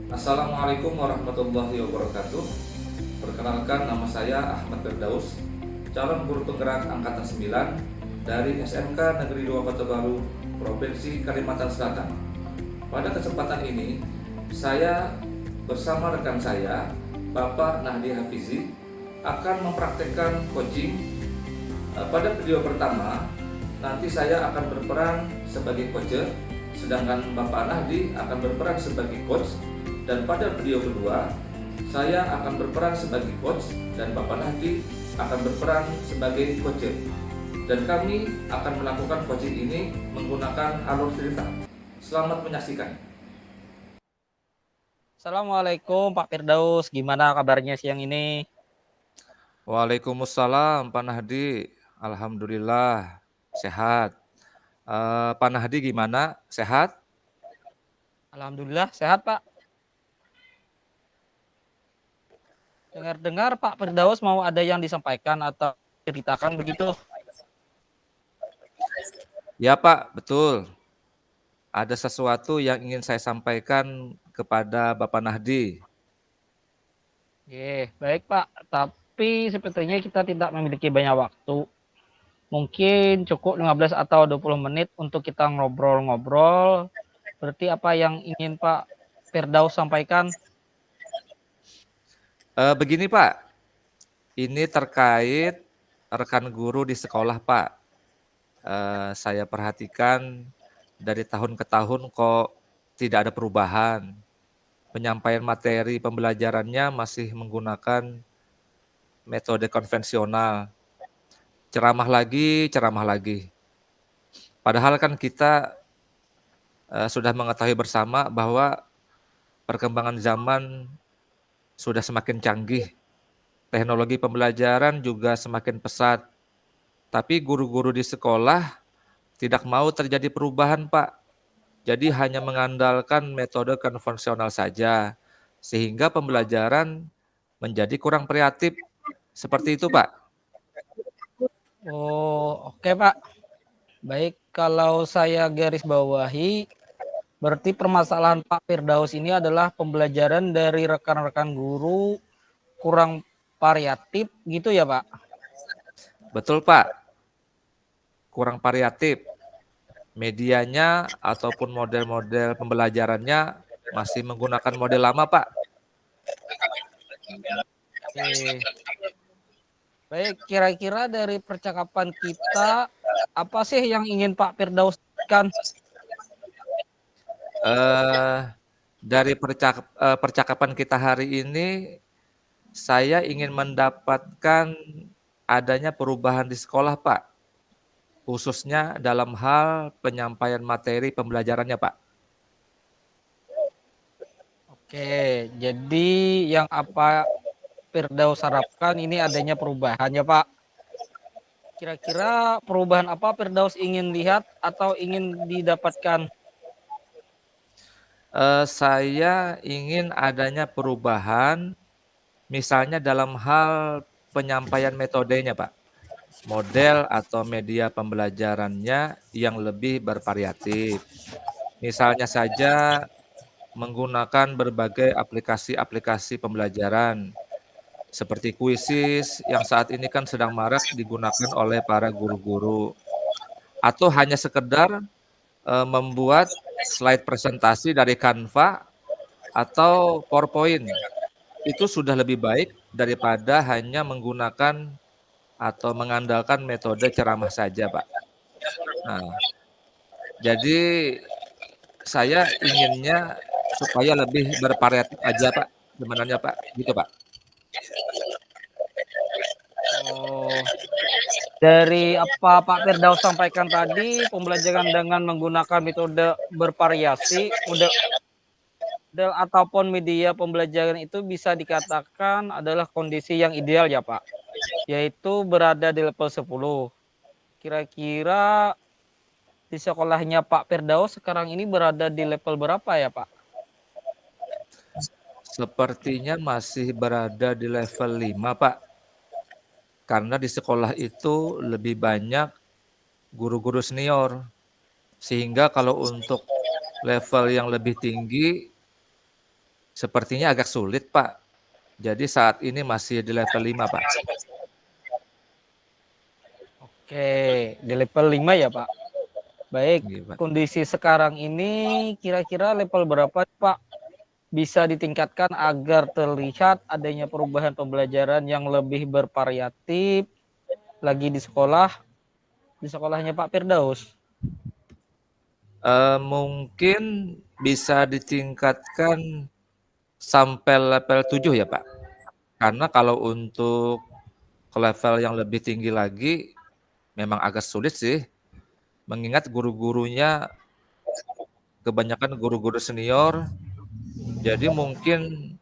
Assalamualaikum warahmatullahi wabarakatuh. Perkenalkan, nama saya Ahmad Firdaus, calon guru penggerak angkatan 9 dari SMK Negeri 2 Kota Baru, Provinsi Kalimantan Selatan. Pada kesempatan ini, saya bersama rekan saya, Bapak Nahdi Hafizi, akan mempraktekkan coaching. Pada video pertama, nanti saya akan berperan sebagai coach, sedangkan Bapak Nahdi akan berperan sebagai coach. Dan pada video kedua, saya akan berperan sebagai coach dan Bapak Nahdi akan berperan sebagai coach. Dan kami akan melakukan coaching ini menggunakan alur cerita. Selamat menyaksikan. Assalamualaikum Pak Firdaus, gimana kabarnya siang ini? Waalaikumsalam Pak Nahdi. Alhamdulillah sehat. Pak Nahdi gimana? Sehat? Alhamdulillah sehat Pak. Dengar-dengar Pak Firdaus mau ada yang disampaikan atau ceritakan begitu? Ya Pak, betul. Ada sesuatu yang ingin saya sampaikan kepada Bapak Nahdi. Baik Pak, tapi sepertinya kita tidak memiliki banyak waktu. Mungkin cukup 15 atau 20 menit untuk kita ngobrol-ngobrol. Berarti apa yang ingin Pak Firdaus sampaikan? Begini Pak, ini terkait rekan guru di sekolah Pak. Saya perhatikan dari tahun ke tahun kok tidak ada perubahan. Penyampaian materi pembelajarannya masih menggunakan metode konvensional. Ceramah lagi, ceramah lagi. Padahal kan kita sudah mengetahui bersama bahwa perkembangan zaman sudah semakin canggih. Teknologi pembelajaran juga semakin pesat. Tapi guru-guru di sekolah tidak mau terjadi perubahan, Pak. Jadi hanya mengandalkan metode konvensional saja, sehingga pembelajaran menjadi kurang kreatif. Seperti itu, Pak. Oh, oke Pak. Baik, kalau saya garis bawahi, berarti permasalahan Pak Firdaus ini adalah pembelajaran dari rekan-rekan guru kurang variatif gitu ya Pak? Betul, Pak. Kurang variatif. Medianya ataupun model-model pembelajarannya masih menggunakan model lama, Pak. Oke. Baik, kira-kira dari percakapan kita, apa sih yang ingin Pak Firdaus sampaikan? Eh, dari percakapan kita hari ini, saya ingin mendapatkan adanya perubahan di sekolah, Pak. Khususnya dalam hal penyampaian materi pembelajarannya, Pak. Oke, jadi yang apa Firdaus harapkan ini adanya perubahan ya Pak. Kira-kira perubahan apa Firdaus ingin lihat atau ingin didapatkan? Saya ingin adanya perubahan, misalnya dalam hal penyampaian metodenya, Pak. Model atau media pembelajarannya yang lebih bervariatif. Misalnya saja menggunakan berbagai aplikasi-aplikasi pembelajaran seperti Quizizz yang saat ini kan sedang marak digunakan oleh para guru-guru, atau hanya sekedar membuat slide presentasi dari Canva atau PowerPoint. Itu sudah lebih baik daripada hanya menggunakan atau mengandalkan metode ceramah saja, Pak. Nah, jadi saya inginnya supaya lebih bervariatif aja, Pak, sebenarnya, Pak, gitu, Pak. Oh, dari apa Pak Firdaus sampaikan tadi, pembelajaran dengan menggunakan metode bervariasi, model ataupun media pembelajaran itu bisa dikatakan adalah kondisi yang ideal ya Pak, yaitu berada di level 10. Kira-kira di sekolahnya Pak Firdaus sekarang ini berada di level berapa ya Pak? Sepertinya masih berada di level 5, Pak. Karena di sekolah itu lebih banyak guru-guru senior. Sehingga kalau untuk level yang lebih tinggi, Sepertinya agak sulit, Pak. Jadi saat ini masih di level 5, Pak. Oke, di level 5 ya, Pak. Baik, Iya, Pak. kondisi sekarang ini kira-kira level berapa, Pak? Bisa ditingkatkan agar terlihat adanya perubahan pembelajaran yang lebih bervariatif lagi di sekolahnya Pak Firdaus. Mungkin bisa ditingkatkan sampai level 7 ya, Pak. Karena kalau untuk ke level yang lebih tinggi lagi memang agak sulit sih, mengingat guru-gurunya kebanyakan guru-guru senior, jadi mungkin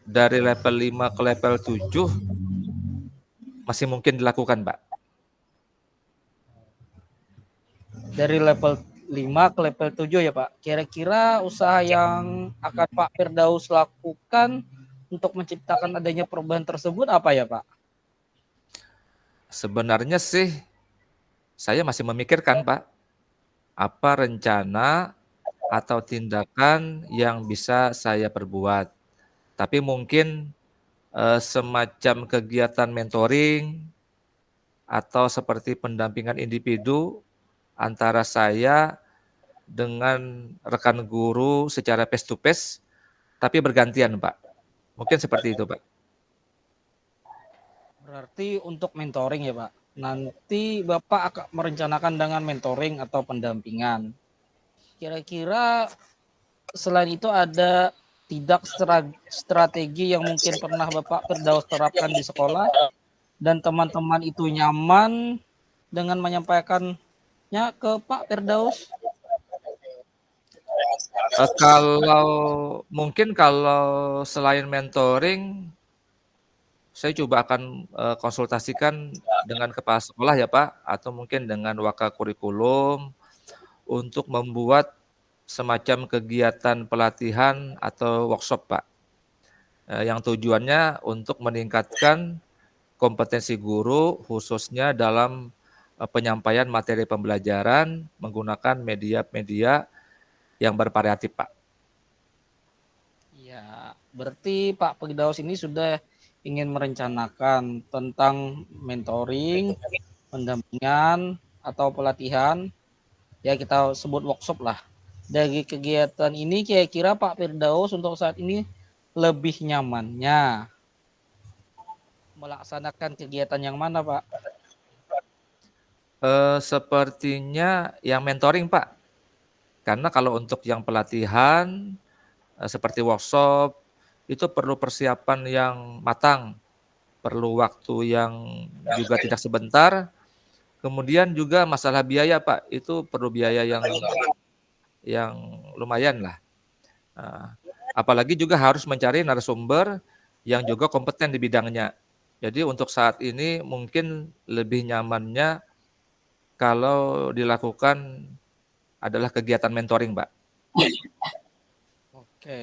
dari level 5 ke level 7 masih mungkin dilakukan, Pak. Dari level 5 ke level 7 ya Pak. Kira-kira usaha yang akan Pak Firdaus lakukan untuk menciptakan adanya perubahan tersebut apa ya Pak? Sebenarnya sih saya masih memikirkan, Pak, apa rencana atau tindakan yang bisa saya perbuat. Tapi mungkin semacam kegiatan mentoring atau seperti pendampingan individu antara saya dengan rekan guru secara face to face, tapi bergantian, Pak. Mungkin seperti itu, Pak. Berarti untuk mentoring ya Pak. Nanti Bapak akan merencanakan dengan mentoring atau pendampingan. Kira-kira selain itu ada tidak strategi yang mungkin pernah Bapak Firdaus terapkan di sekolah dan teman-teman itu nyaman dengan menyampaikannya ke Pak Firdaus? Kalau mungkin kalau selain mentoring, saya coba akan konsultasikan dengan kepala sekolah ya Pak, atau mungkin dengan wakakurikulum untuk membuat semacam kegiatan pelatihan atau workshop Pak, yang tujuannya untuk meningkatkan kompetensi guru khususnya dalam penyampaian materi pembelajaran menggunakan media-media yang bervariatif, Pak. Ya, berarti Pak Firdaus ini sudah ingin merencanakan tentang mentoring, pendampingan atau pelatihan, ya kita sebut workshop lah. Dari kegiatan ini kira-kira Pak Firdaus untuk saat ini lebih nyamannya melaksanakan kegiatan yang mana, Pak? Sepertinya yang mentoring, Pak. Karena kalau untuk yang pelatihan seperti workshop itu perlu persiapan yang matang, perlu waktu yang juga tidak sebentar. Kemudian juga masalah biaya, Pak. Itu perlu biaya yang lumayan lah. Apalagi juga harus mencari narasumber yang juga kompeten di bidangnya. Jadi untuk saat ini mungkin lebih nyamannya kalau dilakukan adalah kegiatan mentoring, Mbak. Oke,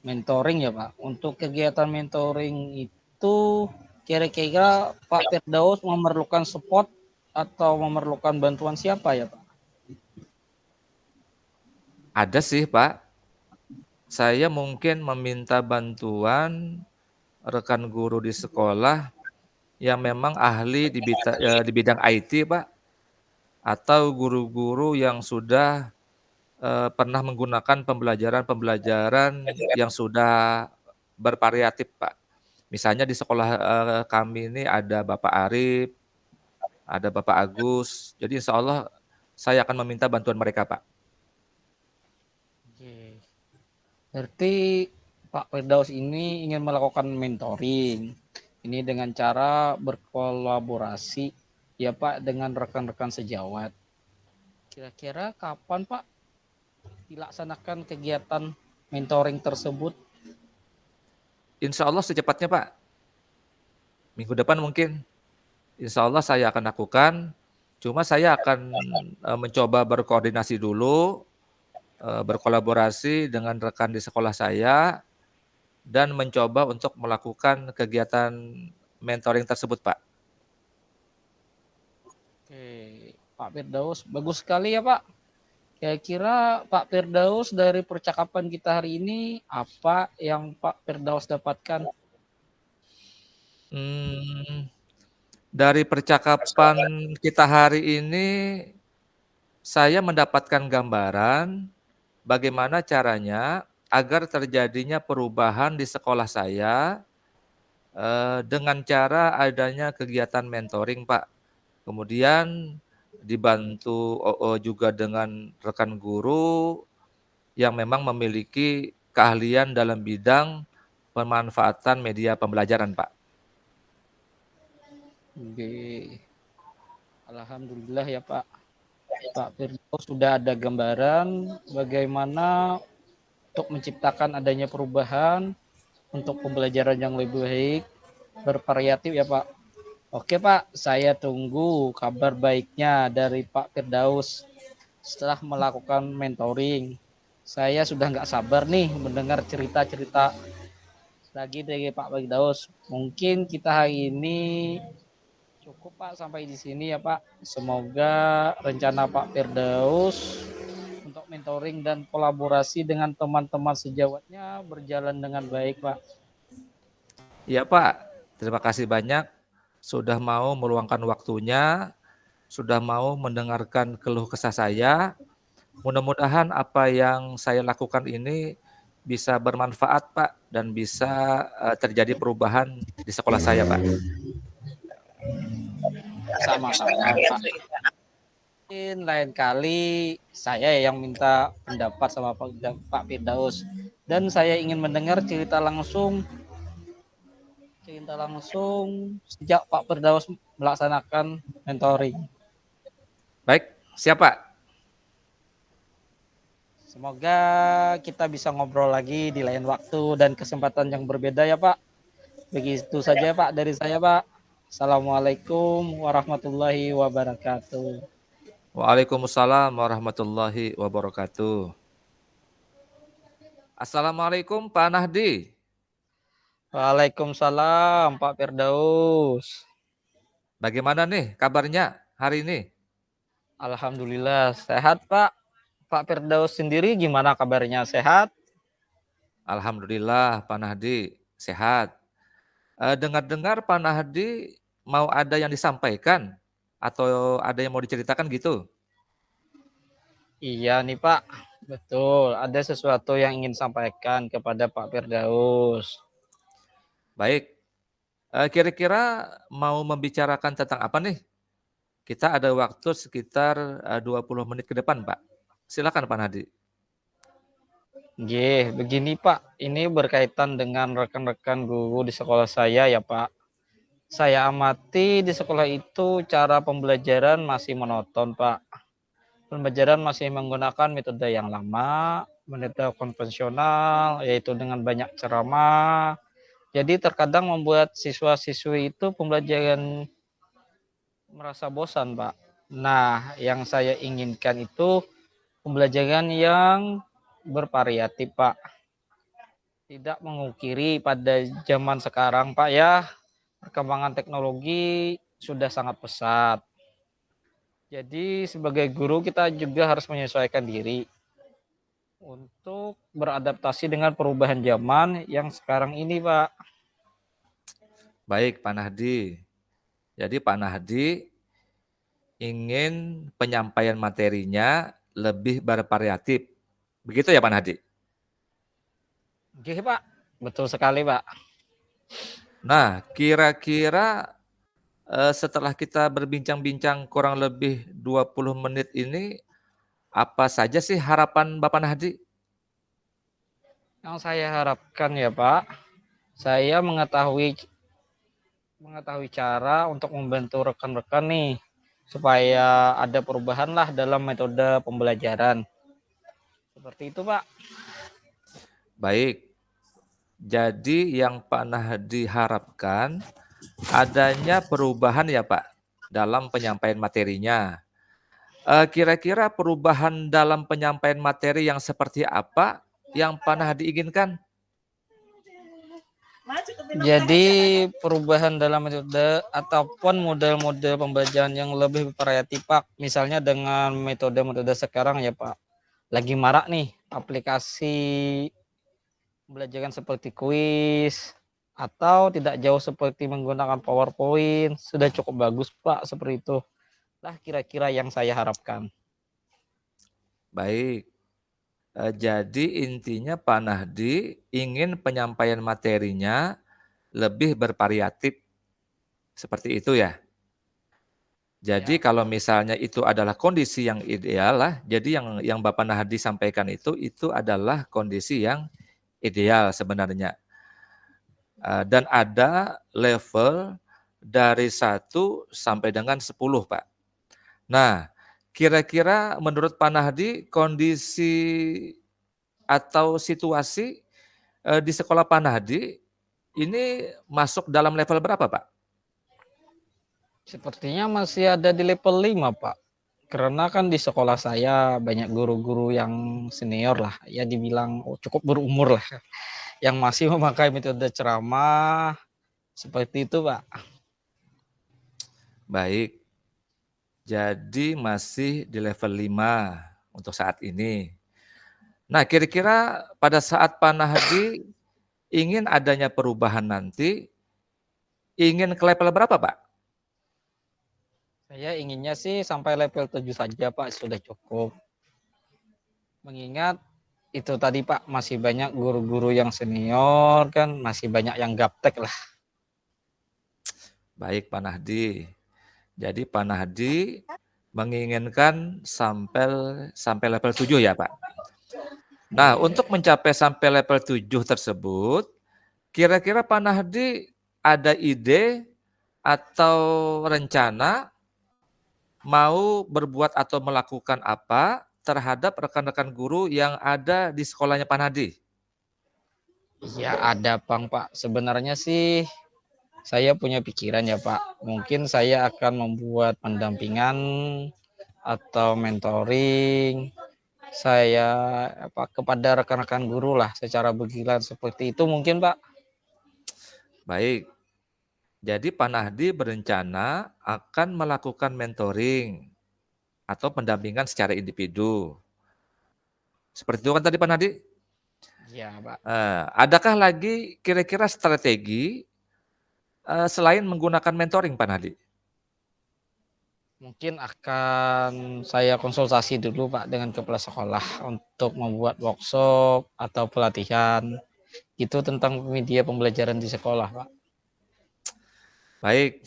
mentoring ya Pak. Untuk kegiatan mentoring itu kira-kira Pak Firdaus memerlukan support atau memerlukan bantuan siapa ya Pak? Ada sih, Pak. Saya mungkin meminta bantuan rekan guru di sekolah yang memang ahli di bidang IT, Pak, atau guru-guru yang sudah pernah menggunakan pembelajaran-pembelajaran yang sudah bervariatif, Pak. Misalnya di sekolah kami ini ada Bapak Arif, ada Bapak Agus. Jadi insya Allah saya akan meminta bantuan mereka, Pak. Oke. Berarti Pak Firdaus ini ingin melakukan mentoring. Ini dengan cara berkolaborasi ya Pak dengan rekan-rekan sejawat. Kira-kira kapan Pak dilaksanakan kegiatan mentoring tersebut? Insya Allah secepatnya, Pak. Minggu depan mungkin. Insya Allah saya akan lakukan. Cuma saya akan mencoba berkoordinasi dulu, berkolaborasi dengan rekan di sekolah saya, dan mencoba untuk melakukan kegiatan mentoring tersebut, Pak. Oke, Pak Firdaus, bagus sekali ya Pak. Kira-kira Pak Firdaus dari percakapan kita hari ini apa yang Pak Firdaus dapatkan? Hmm, dari percakapan kita hari ini, saya mendapatkan gambaran bagaimana caranya agar terjadinya perubahan di sekolah saya dengan cara adanya kegiatan mentoring, Pak. Kemudian dibantu juga dengan rekan guru yang memang memiliki keahlian dalam bidang pemanfaatan media pembelajaran, Pak. Oke. Alhamdulillah ya Pak. Pak Firdaus sudah ada gambaran bagaimana untuk menciptakan adanya perubahan untuk pembelajaran yang lebih baik, bervariatif ya Pak. Oke Pak, saya tunggu kabar baiknya dari Pak Firdaus setelah melakukan mentoring. Saya sudah nggak sabar nih mendengar cerita-cerita lagi dari Pak Firdaus. Mungkin kita hari ini cukup Pak sampai di sini ya Pak. Semoga rencana Pak Firdaus untuk mentoring dan kolaborasi dengan teman-teman sejawatnya berjalan dengan baik Pak. Iya Pak, terima kasih banyak sudah mau meluangkan waktunya, sudah mau mendengarkan keluh kesah saya. Mudah-mudahan apa yang saya lakukan ini bisa bermanfaat Pak dan bisa terjadi perubahan di sekolah saya Pak. Sama-sama Pak. Mungkin lain kali saya yang minta pendapat sama Pak Firdaus dan saya ingin mendengar cerita langsung sejak Pak Firdaus melaksanakan mentoring. Baik, siapa? Semoga kita bisa ngobrol lagi di lain waktu dan kesempatan yang berbeda ya Pak. Begitu saja Pak dari saya Pak. Assalamualaikum warahmatullahi wabarakatuh. Waalaikumsalam warahmatullahi wabarakatuh. Assalamualaikum Pak Nahdi. Waalaikumsalam Pak Firdaus. Bagaimana nih kabarnya hari ini? Alhamdulillah sehat Pak. Pak Firdaus sendiri gimana kabarnya, sehat? Alhamdulillah Pak Nahdi sehat. Dengar-dengar Pak Nahdi mau ada yang disampaikan atau ada yang mau diceritakan gitu? Iya nih Pak, betul. Ada sesuatu yang ingin sampaikan kepada Pak Firdaus. Baik, kira-kira mau membicarakan tentang apa nih? Kita ada waktu sekitar 20 menit ke depan Pak. Silakan Pak Nahdi. Begini Pak, ini berkaitan dengan rekan-rekan guru di sekolah saya ya Pak. Saya amati di sekolah itu cara pembelajaran masih monoton Pak. Pembelajaran masih menggunakan metode yang lama, metode konvensional, yaitu dengan banyak ceramah. Jadi terkadang membuat siswa-siswi itu pembelajaran merasa bosan, Pak. Nah, yang saya inginkan itu pembelajaran yang bervariatif, Pak. Tidak mengukiri pada zaman sekarang, Pak ya. Perkembangan teknologi sudah sangat pesat. Jadi sebagai guru kita juga harus menyesuaikan diri untuk beradaptasi dengan perubahan zaman yang sekarang ini, Pak. Baik Pak Nahdi. Jadi Pak Nahdi ingin penyampaian materinya lebih bervariatif. Begitu ya Pak Nahdi? Oke, Pak. Betul sekali, Pak. Nah, kira-kira setelah kita berbincang-bincang kurang lebih 20 menit ini, apa saja sih harapan Bapak Nahdi? Yang saya harapkan ya, Pak, saya mengetahui cara untuk membantu rekan-rekan nih supaya ada perubahan lah dalam metode pembelajaran. Seperti itu, Pak. Baik. Jadi yang Pak Nahdi harapkan adanya perubahan ya Pak dalam penyampaian materinya. Kira-kira perubahan dalam penyampaian materi yang seperti apa yang Pak Nahdi inginkan? Jadi perubahan dalam metode ataupun model-model pembelajaran yang lebih variatif, Pak. Misalnya dengan metode-metode sekarang ya, Pak. lagi marak nih aplikasi pembelajaran seperti kuis atau tidak jauh seperti menggunakan PowerPoint, sudah cukup bagus Pak, seperti itu lah kira-kira yang saya harapkan. Baik. Jadi intinya Pak Nahdi ingin penyampaian materinya lebih bervariatif, seperti itu ya? Jadi Ya, kalau misalnya itu adalah kondisi yang ideal lah, jadi yang Bapak Nahdi sampaikan itu adalah kondisi yang ideal sebenarnya. Dan ada level dari 1 sampai dengan 10, Pak. Nah, kira-kira menurut Pak Nahdi kondisi atau situasi di sekolah Pak Nahdi ini masuk dalam level berapa, Pak? sepertinya masih ada di level 5 Pak. Karena kan di sekolah saya banyak guru-guru yang senior lah, ya dibilang cukup berumur lah, yang masih memakai metode ceramah seperti itu Pak. Baik, jadi masih di level 5 untuk saat ini. Nah, kira-kira pada saat Pak Nahdi ingin adanya perubahan nanti, ingin ke level berapa, Pak? Saya inginnya sih sampai level 7 saja Pak, sudah cukup. Mengingat itu tadi Pak, masih banyak guru-guru yang senior kan, masih banyak yang gaptek lah. Baik, Pak Nahdi. Jadi Pak Nahdi menginginkan sampai level 7 ya, Pak? Nah, untuk mencapai sampai level 7 tersebut, kira-kira Pak Nahdi ada ide atau rencana mau berbuat atau melakukan apa terhadap rekan-rekan guru yang ada di sekolahnya Pak Nahdi? Iya ada Bang Pak, sebenarnya sih saya punya pikiran ya Pak, mungkin saya akan membuat pendampingan atau mentoring saya kepada rekan-rekan guru lah secara bergilan seperti itu mungkin Pak. Baik, jadi Pak Nahdi berencana akan melakukan mentoring atau pendampingan secara individu. Seperti itu kan tadi Pak Nahdi? Iya Pak. Adakah lagi kira-kira strategi selain menggunakan mentoring Pak Nahdi? Mungkin akan saya konsultasi dulu Pak dengan kepala sekolah untuk membuat workshop atau pelatihan itu tentang media pembelajaran di sekolah Pak. Baik,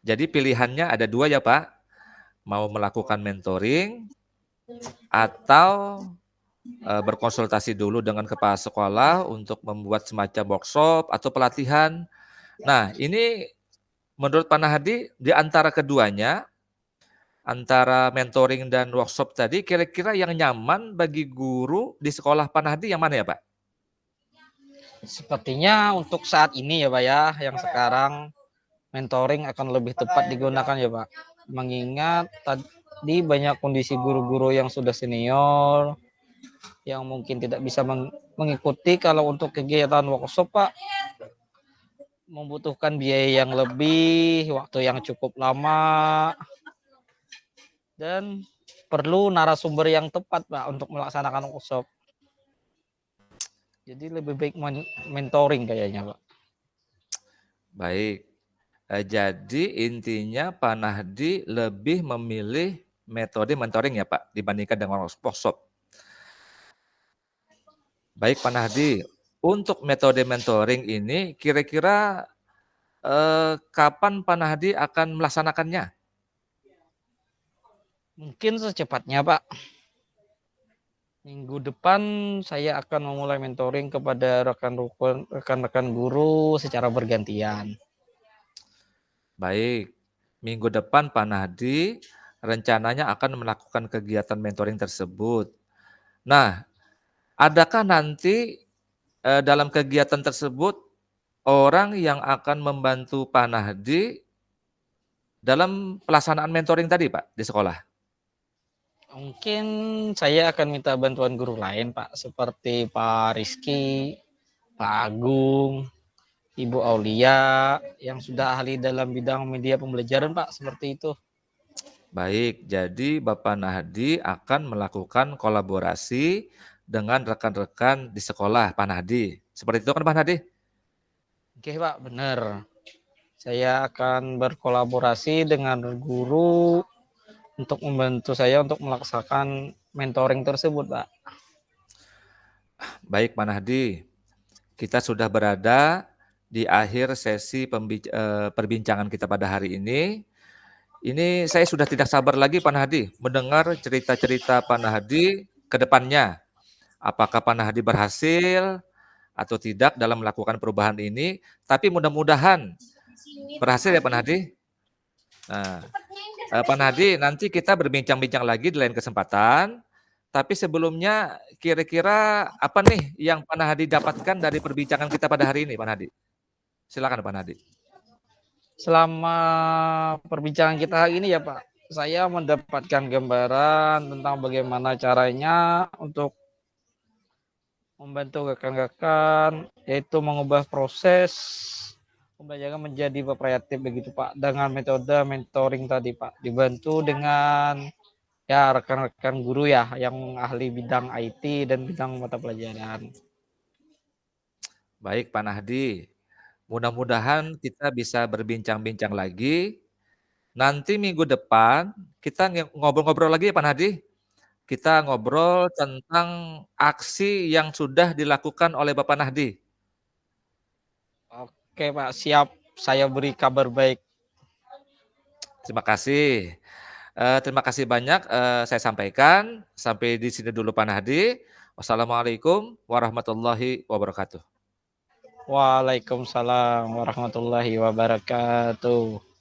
jadi pilihannya ada 2 ya Pak, mau melakukan mentoring atau berkonsultasi dulu dengan kepala sekolah untuk membuat semacam workshop atau pelatihan. Nah, ini menurut Pak Nahdi di antara keduanya, antara mentoring dan workshop tadi, kira-kira yang nyaman bagi guru di sekolah Pak Nahdi yang mana ya Pak? Sepertinya untuk saat ini ya Pak ya, yang sekarang mentoring akan lebih tepat digunakan ya Pak. Mengingat tadi banyak kondisi guru-guru yang sudah senior yang mungkin tidak bisa mengikuti kalau untuk kegiatan workshop Pak membutuhkan biaya yang lebih, waktu yang cukup lama dan perlu narasumber yang tepat Pak untuk melaksanakan workshop. Jadi lebih baik mentoring kayaknya Pak. Baik, jadi intinya Pak Nahdi lebih memilih metode mentoring ya Pak, dibandingkan dengan workshop. Baik Pak Nahdi, untuk metode mentoring ini kira-kira kapan Pak Nahdi akan melaksanakannya? Mungkin secepatnya Pak. Minggu depan saya akan memulai mentoring kepada rekan-rekan guru secara bergantian. Baik, minggu depan Pak Nahdi rencananya akan melakukan kegiatan mentoring tersebut. Nah, adakah nanti dalam kegiatan tersebut orang yang akan membantu Pak Nahdi dalam pelaksanaan mentoring tadi Pak di sekolah? Mungkin saya akan minta bantuan guru lain Pak, seperti Pak Rizky, Pak Agung, Ibu Aulia yang sudah ahli dalam bidang media pembelajaran Pak, seperti itu. Baik, jadi Bapak Nahdi akan melakukan kolaborasi dengan rekan-rekan di sekolah Pak Nahdi. Seperti itu kan Pak Nahdi? Oke Pak, benar. Saya akan berkolaborasi dengan guru untuk membantu saya untuk melaksanakan mentoring tersebut, Pak. Baik Pak Nahdi, kita sudah berada di akhir sesi perbincangan kita pada hari ini. Ini saya sudah tidak sabar lagi Pak Nahdi mendengar cerita-cerita Pak Nahdi ke depannya. Apakah Pak Nahdi berhasil atau tidak dalam melakukan perubahan ini, tapi mudah-mudahan berhasil ya Pak Nahdi. Nah, Pak Nahdi, nanti kita berbincang-bincang lagi di lain kesempatan. Tapi sebelumnya, kira-kira apa nih yang Pak Nahdi dapatkan dari perbincangan kita pada hari ini, Pak Nahdi? Silakan Pak Nahdi. Selama perbincangan kita hari ini ya Pak, saya mendapatkan gambaran tentang bagaimana caranya untuk membantu rekan-rekan, yaitu mengubah proses pembelajaran menjadi variatif begitu Pak, dengan metode mentoring tadi Pak, dibantu dengan ya rekan-rekan guru ya yang ahli bidang IT dan bidang mata pelajaran. Baik Pak Nahdi, mudah-mudahan kita bisa berbincang-bincang lagi. Nanti minggu depan kita ngobrol-ngobrol lagi ya Pak Nahdi. Kita ngobrol tentang aksi yang sudah dilakukan oleh Bapak Nahdi. Oke Pak, siap. Saya beri kabar baik. Terima kasih. Terima kasih banyak saya sampaikan. Sampai di sini dulu Pak Nahdi. Wassalamualaikum warahmatullahi wabarakatuh. Waalaikumsalam warahmatullahi wabarakatuh.